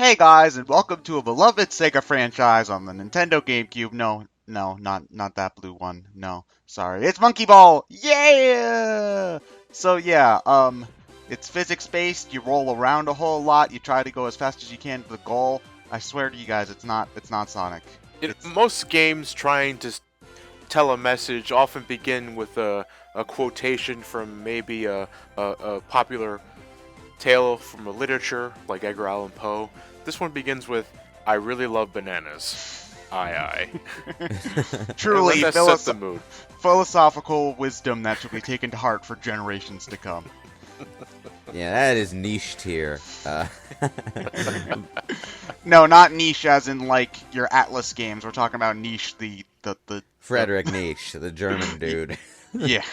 Hey guys, and welcome to a beloved Sega franchise on the Nintendo GameCube. No, not that blue one. No, sorry. It's Monkey Ball! Yeah! So yeah, it's physics-based. You roll around a whole lot. You try to go as fast as you can to the goal. I swear to you guys, it's not Sonic. Most games trying to tell a message often begin with a quotation from maybe a popular tale from a literature like Edgar Allan Poe. This one begins with, "I really love bananas." Aye, aye. Truly, Let that set the mood. philosophical wisdom that should be taken to heart for generations to come. Yeah, that is niche tier. No, not niche as in like your Atlas games. We're talking about niche, the Frederick Nietzsche, the German dude. Yeah.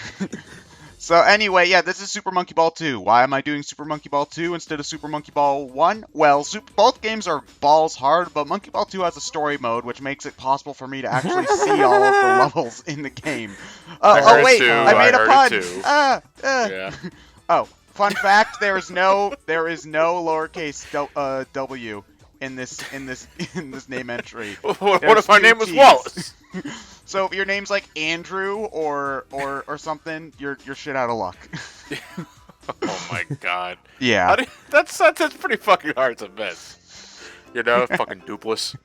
So anyway, yeah, this is Super Monkey Ball 2. Why am I doing Super Monkey Ball 2 instead of Super Monkey Ball 1? Well, both games are balls hard, but Monkey Ball 2 has a story mode, which makes it possible for me to actually see all of the levels in the game. I Wait, heard I made a pun! Yeah. Oh, fun fact, there is no lowercase W in this name entry. What if my name was T's. Wallace? So if your name's like Andrew or something, you're shit out of luck. Oh my god. Yeah. That's pretty fucking hard to miss. You know, fucking dupless.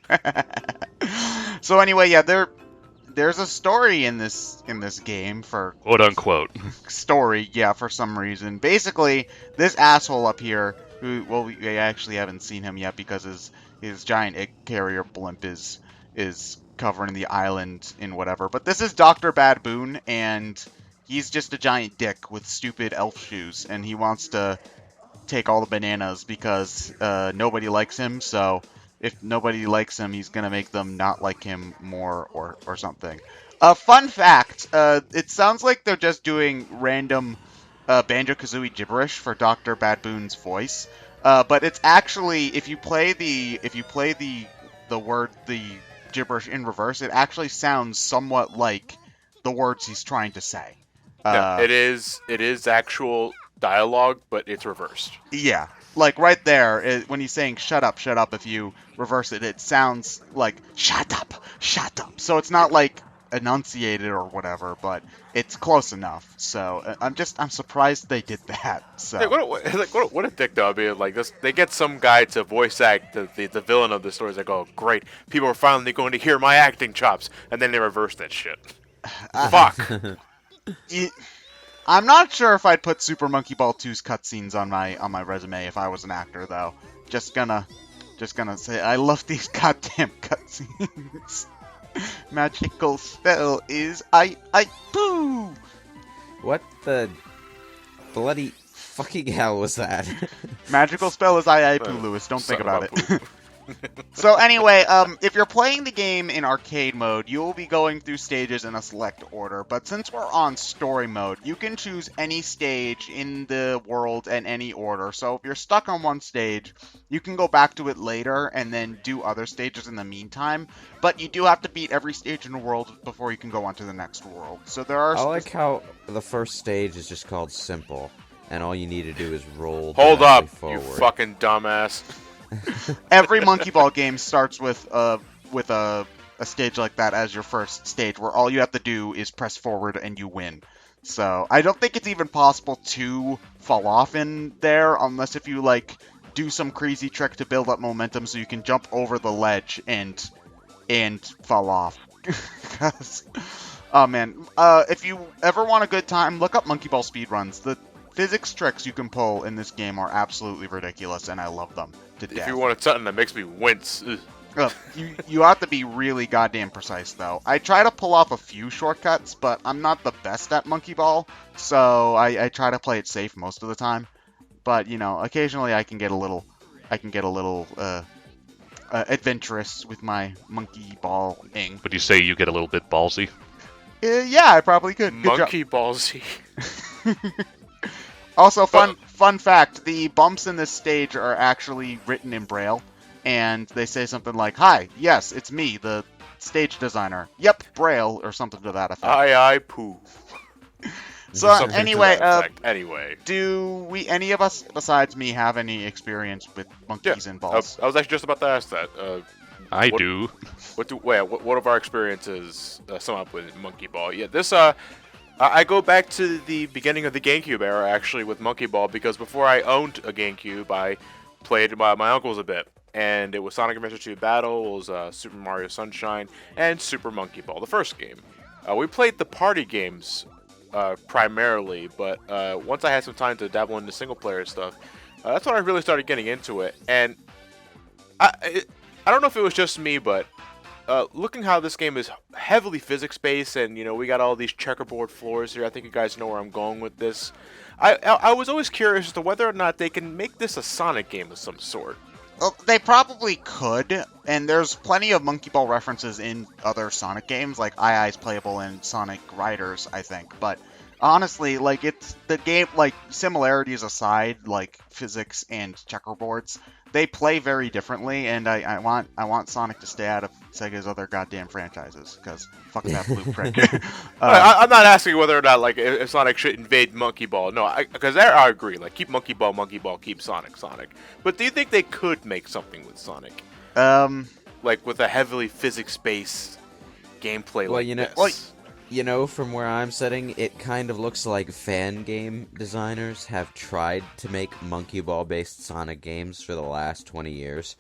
So anyway, yeah, there's a story in this game for quote unquote story, yeah, for some reason. Basically, this asshole up here, who, well, we actually haven't seen him yet because his giant egg carrier blimp is covering the island in whatever. But this is Dr. Badboon, and he's just a giant dick with stupid elf shoes, and he wants to take all the bananas because nobody likes him. So if nobody likes him, he's gonna make them not like him more or something. Fun fact: it sounds like they're just doing random Banjo-Kazooie gibberish for Dr. Badboon's voice, but it's actually if you play the gibberish in reverse, it actually sounds somewhat like the words he's trying to say. Yeah, it is actual dialogue, but it's reversed. Yeah, like right there, when he's saying shut up, if you reverse it, it sounds like shut up. So it's not like enunciated or whatever, but it's close enough. So I'm surprised they did that. So Hey, what a dick though. I mean, like this, they get some guy to voice act the villain of the story. It's like, oh great, people are finally going to hear my acting chops, and then they reverse that shit. Fuck. I'm not sure if I'd put Super Monkey Ball 2's cutscenes on my resume if I was an actor, though. Just gonna say I love these goddamn cutscenes. Magical spell is Ei-Ei-Poo. What the bloody fucking hell was that? Magical spell is Ei-Ei-Poo, Lewis. Don't think about it. So anyway, if you're playing the game in arcade mode, you will be going through stages in a select order, but since we're on story mode, you can choose any stage in the world in any order. So if you're stuck on one stage, you can go back to it later and then do other stages in the meantime, but you do have to beat every stage in the world before you can go on to the next world. So there are... I like how the first stage is just called Simple, and all you need to do is roll Hold directly up, forward. you fucking dumbass. Every Monkey Ball game starts with a stage like that as your first stage, where all you have to do is press forward and you win. So I don't think it's even possible to fall off in there, unless if you like do some crazy trick to build up momentum so you can jump over the ledge and fall off. Oh man, if you ever want a good time, look up Monkey Ball speedruns. The physics tricks you can pull in this game are absolutely ridiculous, and I love them to death. If you wanted something that makes me wince. You have to be really goddamn precise, though. I try to pull off a few shortcuts, but I'm not the best at Monkey Ball, so I try to play it safe most of the time. But you know, occasionally I can get a little adventurous with my Monkey Ball-ing. Would you say you get a little bit ballsy? Yeah, I probably could. Good Monkey ballsy. Also, fun fact, the bumps in this stage are actually written in Braille, and they say something like, "Hi, yes, it's me, the stage designer. Yep, Braille," or something to that effect. Ei-Ei-Poo. So Something to anyway, that effect. Anyway. do we any of us besides me have any experience with monkeys and balls? I was actually just about to ask that. I What- do. What of our experiences sum up with Monkey Ball? Yeah, this I go back to the beginning of the GameCube era actually with Monkey Ball, because before I owned a GameCube, I played my uncle's a bit, and it was Sonic Adventure 2 Battle, it was Super Mario Sunshine, and Super Monkey Ball, the first game. We played the party games primarily, but once I had some time to dabble into single player stuff, that's when I really started getting into it. And I don't know if it was just me, but looking how this game is heavily physics-based, and we got all these checkerboard floors here. I think you guys know where I'm going with this. I was always curious as to whether or not they can make this a Sonic game of some sort. Well, they probably could, and there's plenty of Monkey Ball references in other Sonic games, like Ei-Ei's playable in Sonic Riders, I think. But honestly, like, it's the game, like, similarities aside, like physics and checkerboards, they play very differently, and I want Sonic to stay out of Sega's other goddamn franchises, because fuck that blueprint. I'm not asking whether or not like if Sonic should invade Monkey Ball. No, because there I agree. Like, keep Monkey Ball, keep Sonic. But do you think they could make something with Sonic? Like with a heavily physics-based gameplay Well, this? From where I'm sitting, it kind of looks like fan game designers have tried to make Monkey Ball-based Sonic games for the last 20 years.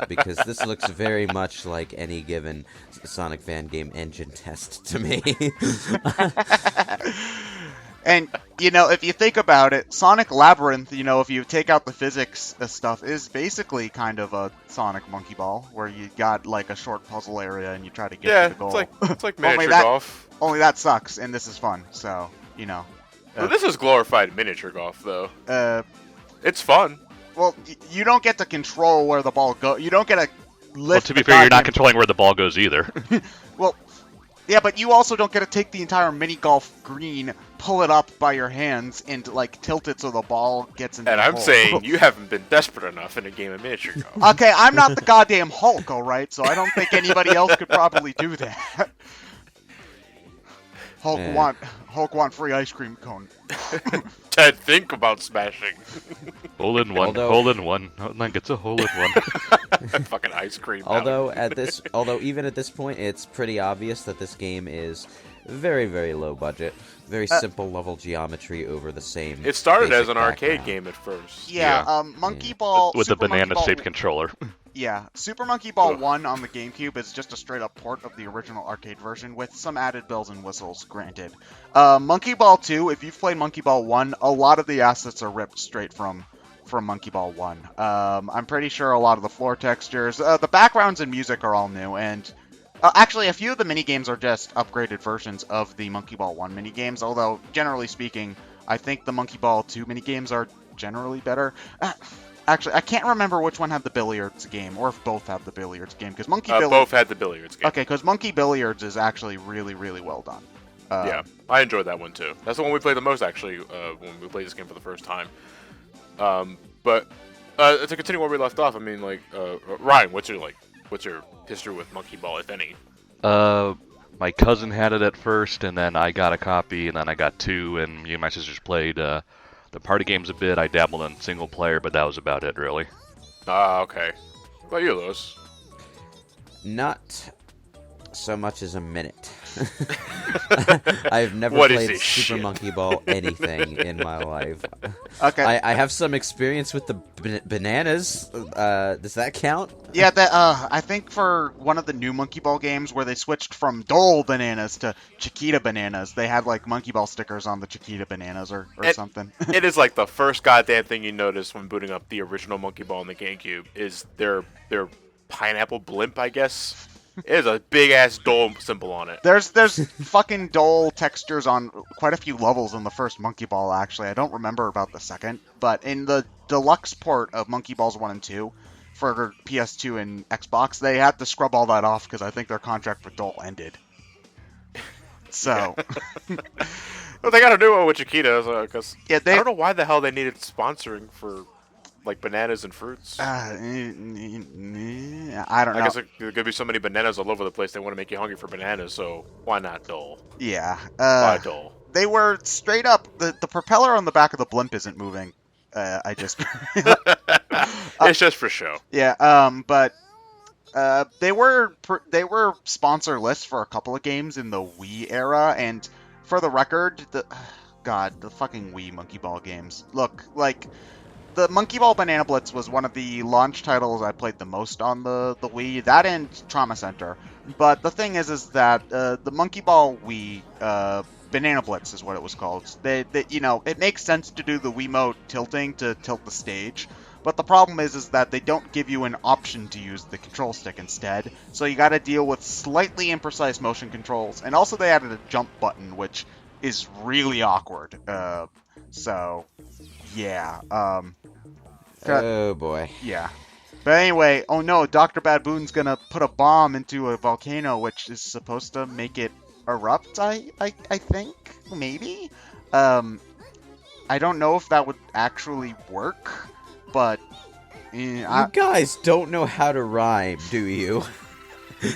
Because this looks very much like any given Sonic fan game engine test to me. And, if you think about it, Sonic Labyrinth, if you take out the physics stuff, is basically kind of a Sonic Monkey Ball, where you got, like, a short puzzle area and you try to get to the goal. it's like miniature that- golf. Only that sucks, and this is fun, so, Well, this is glorified miniature golf, though. It's fun. Well, you don't get to control where the ball goes. You don't get to lift. Well, to be the fair, you're not goddamn- controlling where the ball goes either. Well, yeah, but you also don't get to take the entire mini golf green, pull it up by your hands, and like tilt it so the ball gets in. And the I'm hole. saying you haven't been desperate enough in a game of miniature golf. Okay, I'm not the goddamn Hulk, all right. So I don't think anybody else could probably do that. Hulk want free ice cream cone. Ted, think about smashing. Hole in one. Although- Hole in one. Oh, like it's a hole in one. Fucking ice cream. Although even at this point, it's pretty obvious that this game is very, very low budget, very simple level geometry over the same. It started as basic an arcade background. game at first. Yeah, Monkey Ball With the Super Monkey Ball- banana-shaped controller. Yeah, Super Monkey Ball Ugh. 1 on the GameCube is just a straight-up port of the original arcade version with some added bells and whistles, granted. Monkey Ball 2, if you've played Monkey Ball 1, a lot of the assets are ripped straight from Monkey Ball 1. I'm pretty sure a lot of the floor textures, the backgrounds and music are all new, and actually a few of the minigames are just upgraded versions of the Monkey Ball 1 minigames, although generally speaking, I think the Monkey Ball 2 minigames are generally better. Actually, I can't remember which one had the billiards game, or if both have the billiards game, because Both had the billiards game. Okay, because Monkey Billiards is actually really, really well done. Yeah, I enjoyed that one too. That's the one we played the most actually when we played this game for the first time. But to continue where we left off, I mean, like, Ryan, what's your history with Monkey Ball, if any? My cousin had it at first, and then I got a copy, and then I got two, and me and my sisters played the party games a bit. I dabbled in single player, but that was about it, really. Okay. What about you, Lewis? Not so much as a minute. I've never What is played this Super shit? Monkey Ball anything in my life. Okay. I have some experience with the bananas. Does that count? Yeah, I think for one of the new Monkey Ball games where they switched from Dole bananas to Chiquita bananas, they had like Monkey Ball stickers on the Chiquita bananas or something. It is like the first goddamn thing you notice when booting up the original Monkey Ball on the GameCube is their pineapple blimp, I guess. It is a big ass Dole symbol on it. There's fucking Dole textures on quite a few levels in the first Monkey Ball, actually. I don't remember about the second, but in the deluxe port of Monkey Balls 1 and 2 for PS2 and Xbox, they had to scrub all that off because I think their contract with Dole ended. So, Well, they got a new one with Chiquita, because yeah, I don't know why the hell they needed sponsoring for like bananas and fruits. I don't I know. guess there could be so many bananas all over the place. They want to make you hungry for bananas, so why not Dole? Yeah. Why Dole? they were straight up. The propeller on the back of the blimp isn't moving. I just. It's just for show. Yeah. But they were sponsor lists for a couple of games in the Wii era, and for the record, the fucking Wii Monkey Ball games. Look, like, the Monkey Ball Banana Blitz was one of the launch titles I played the most on the Wii. That and Trauma Center. But the thing is that the Monkey Ball Wii Banana Blitz is what it was called. It makes sense to do the Wiimote tilting to tilt the stage. But the problem is that they don't give you an option to use the control stick instead. So you got to deal with slightly imprecise motion controls. And also they added a jump button, which is really awkward. So, yeah. Oh boy. Yeah. But anyway, oh no, Dr. Baboon's gonna put a bomb into a volcano, which is supposed to make it erupt, I think? Maybe? I don't know if that would actually work, but... You guys don't know how to rhyme, do you?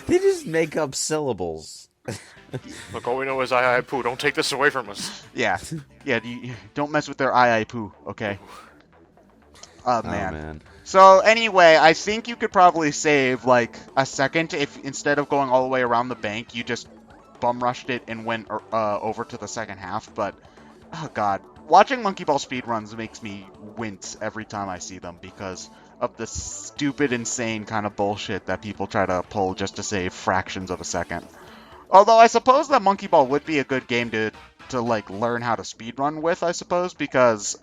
They just make up syllables. Look, all we know is Ei-Ei-Poo. Don't take this away from us. Yeah. Yeah, don't mess with their Ei-Ei-Poo, okay? Oh, man. Oh, man. So, anyway, I think you could probably save, like, a second if instead of going all the way around the bank, you just bum rushed it and went over to the second half, but, oh god. Watching Monkey Ball speedruns makes me wince every time I see them because of the stupid, insane kind of bullshit that people try to pull just to save fractions of a second. Although I suppose that Monkey Ball would be a good game to like, learn how to speedrun with, I suppose, because,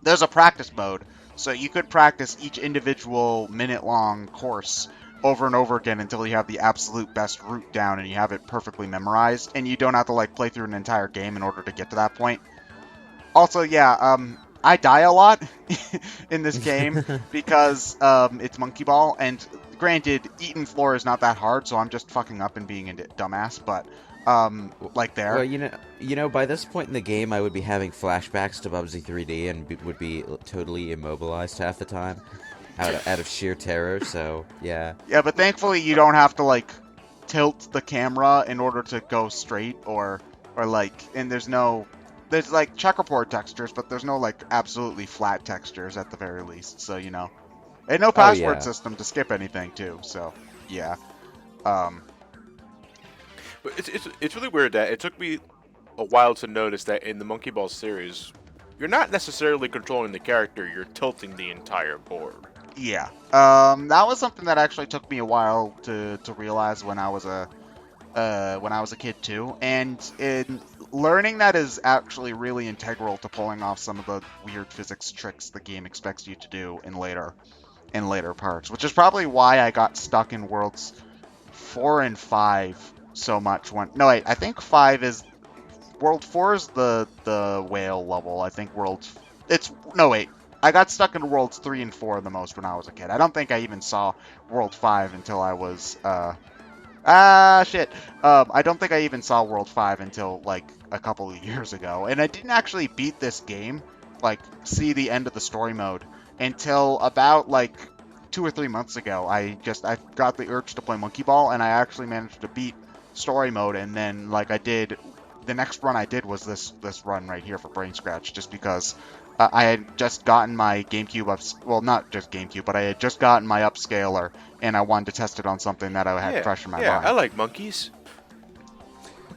there's a practice mode, so you could practice each individual minute-long course over and over again until you have the absolute best route down and you have it perfectly memorized, and you don't have to, like, play through an entire game in order to get to that point. Also, yeah, I die a lot in this game because it's Monkey Ball, and granted, eating floor is not that hard, so I'm just fucking up and being a dumbass, but... like there. Well, you know, by this point in the game, I would be having flashbacks to Bubsy 3D and would be totally immobilized half the time, out of sheer terror. So yeah. Yeah, but thankfully you don't have to like tilt the camera in order to go straight or like, and there's like checkerboard textures, but there's no like absolutely flat textures at the very least. So and no password system to skip anything too. So yeah. But it's really weird that it took me a while to notice that in the Monkey Ball series, you're not necessarily controlling the character, you're tilting the entire board. Yeah. That was something that actually took me a while to realize when I was a kid too, and in learning that is actually really integral to pulling off some of the weird physics tricks the game expects you to do in later parts, which is probably why I got stuck in Worlds 4 and 5 so much. I think 5 is... World 4 is the whale level. I think I got stuck in Worlds 3 and 4 the most when I was a kid. I don't think I even saw World 5 until I was... I don't think I even saw World 5 until, like, a couple of years ago. And I didn't actually beat this game, like, see the end of the story mode, until about, like, 2 or 3 months ago. I got the urge to play Monkey Ball, and I actually managed to beat story mode, and then, like, the next run I did was this run right here for BrainScratch, just because I had just gotten my GameCube well, not just GameCube, but I had just gotten my upscaler, and I wanted to test it on something that I had fresh in my mind. Yeah, I like monkeys.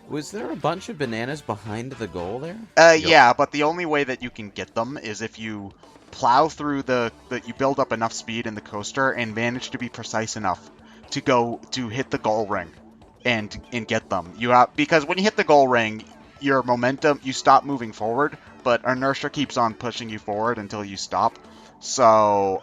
Was there a bunch of bananas behind the goal there? Yeah, but the only way that you can get them is if you plow through you build up enough speed in the coaster and manage to be precise enough to hit the goal ring and get them. Because when you hit the goal ring, your momentum, you stop moving forward, but inertia keeps on pushing you forward until you stop. So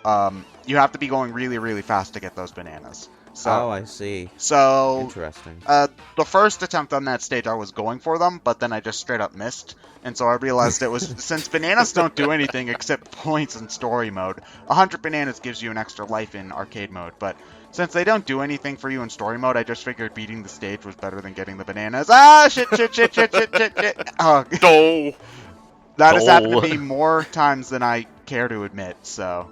you have to be going really, really fast to get those bananas. So, I see. So interesting. The first attempt on that stage, I was going for them, but then I just straight up missed. And so I realized it was since bananas don't do anything except points in story mode. 100 bananas gives you an extra life in arcade mode, but since they don't do anything for you in story mode, I just figured beating the stage was better than getting the bananas. Ah, shit. Oh, Dole. that has happened to me more times than I care to admit. So.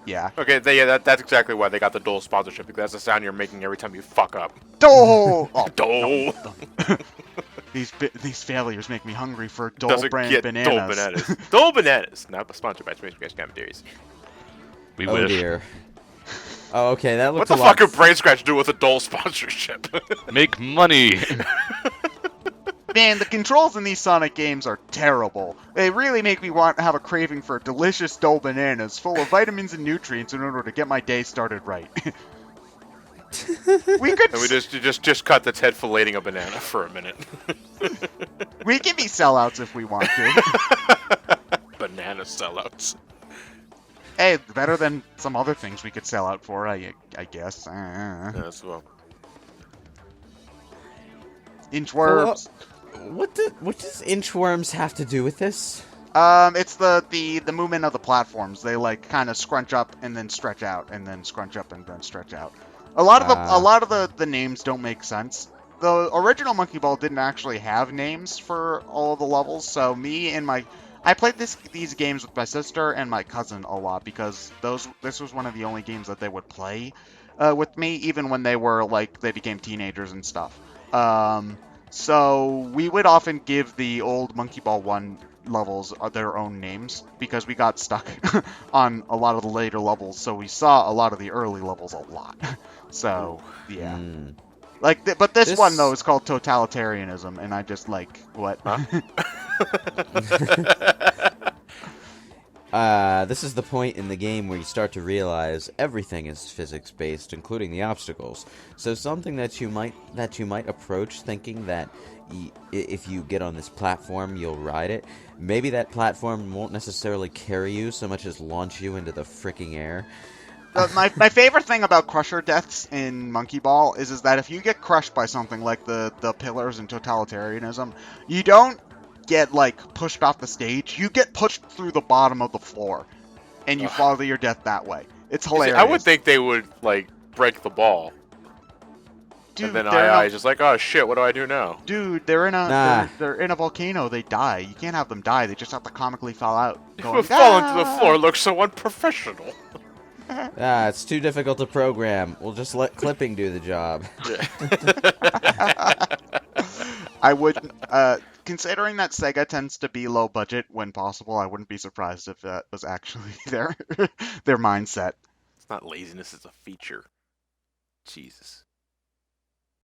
Yeah. Okay, that's exactly why they got the Dole sponsorship, because that's the sound you're making every time you fuck up. Dole! Oh, Dole! these failures make me hungry for Dole Doesn't brand get Dole bananas. bananas. Dole bananas. Not sponsored by BrainScratch Commentaries. We Oh wish. dear. Oh, okay, that What looks the a lot. fuck could BrainScratch do with a Dole sponsorship? Make money. Man, the controls in these Sonic games are terrible. They really make me want to have a craving for delicious Dole bananas full of vitamins and nutrients in order to get my day started right. we could And we just cut the Ted filleting a banana for a minute. we can be sellouts if we want to. Banana sellouts. Hey, better than some other things we could sell out for, I guess. Yes, well. Inchworms. What does inchworms have to do with this? It's the movement of the platforms. They like kind of scrunch up and then stretch out, and then scrunch up and then stretch out. A lot of the names don't make sense. The original Monkey Ball didn't actually have names for all of the levels, so I played these games with my sister and my cousin a lot because this was one of the only games that they would play with me, even when they became teenagers and stuff. So we would often give the old Monkey Ball 1 levels their own names because we got stuck on a lot of the later levels, so we saw a lot of the early levels a lot. So, yeah. But this one, though, is called Totalitarianism, and I just what? Huh? This is the point in the game where you start to realize everything is physics-based, including the obstacles. So something that you might approach thinking that if you get on this platform, you'll ride it. Maybe that platform won't necessarily carry you so much as launch you into the freaking air. My favorite thing about crusher deaths in Monkey Ball is that if you get crushed by something like the pillars in Totalitarianism, you don't get pushed off the stage. You get pushed through the bottom of the floor, and you fall to your death that way. It's hilarious. I would think they would break the ball. Dude, and then I just oh shit, what do I do now? Dude, they're in a volcano. They die. You can't have them die. They just have to comically fall out. Falling to the floor looks so unprofessional. It's too difficult to program. We'll just let clipping do the job. I wouldn't. Considering that Sega tends to be low budget when possible, I wouldn't be surprised if that was actually their mindset. It's not laziness; it's a feature. Jesus.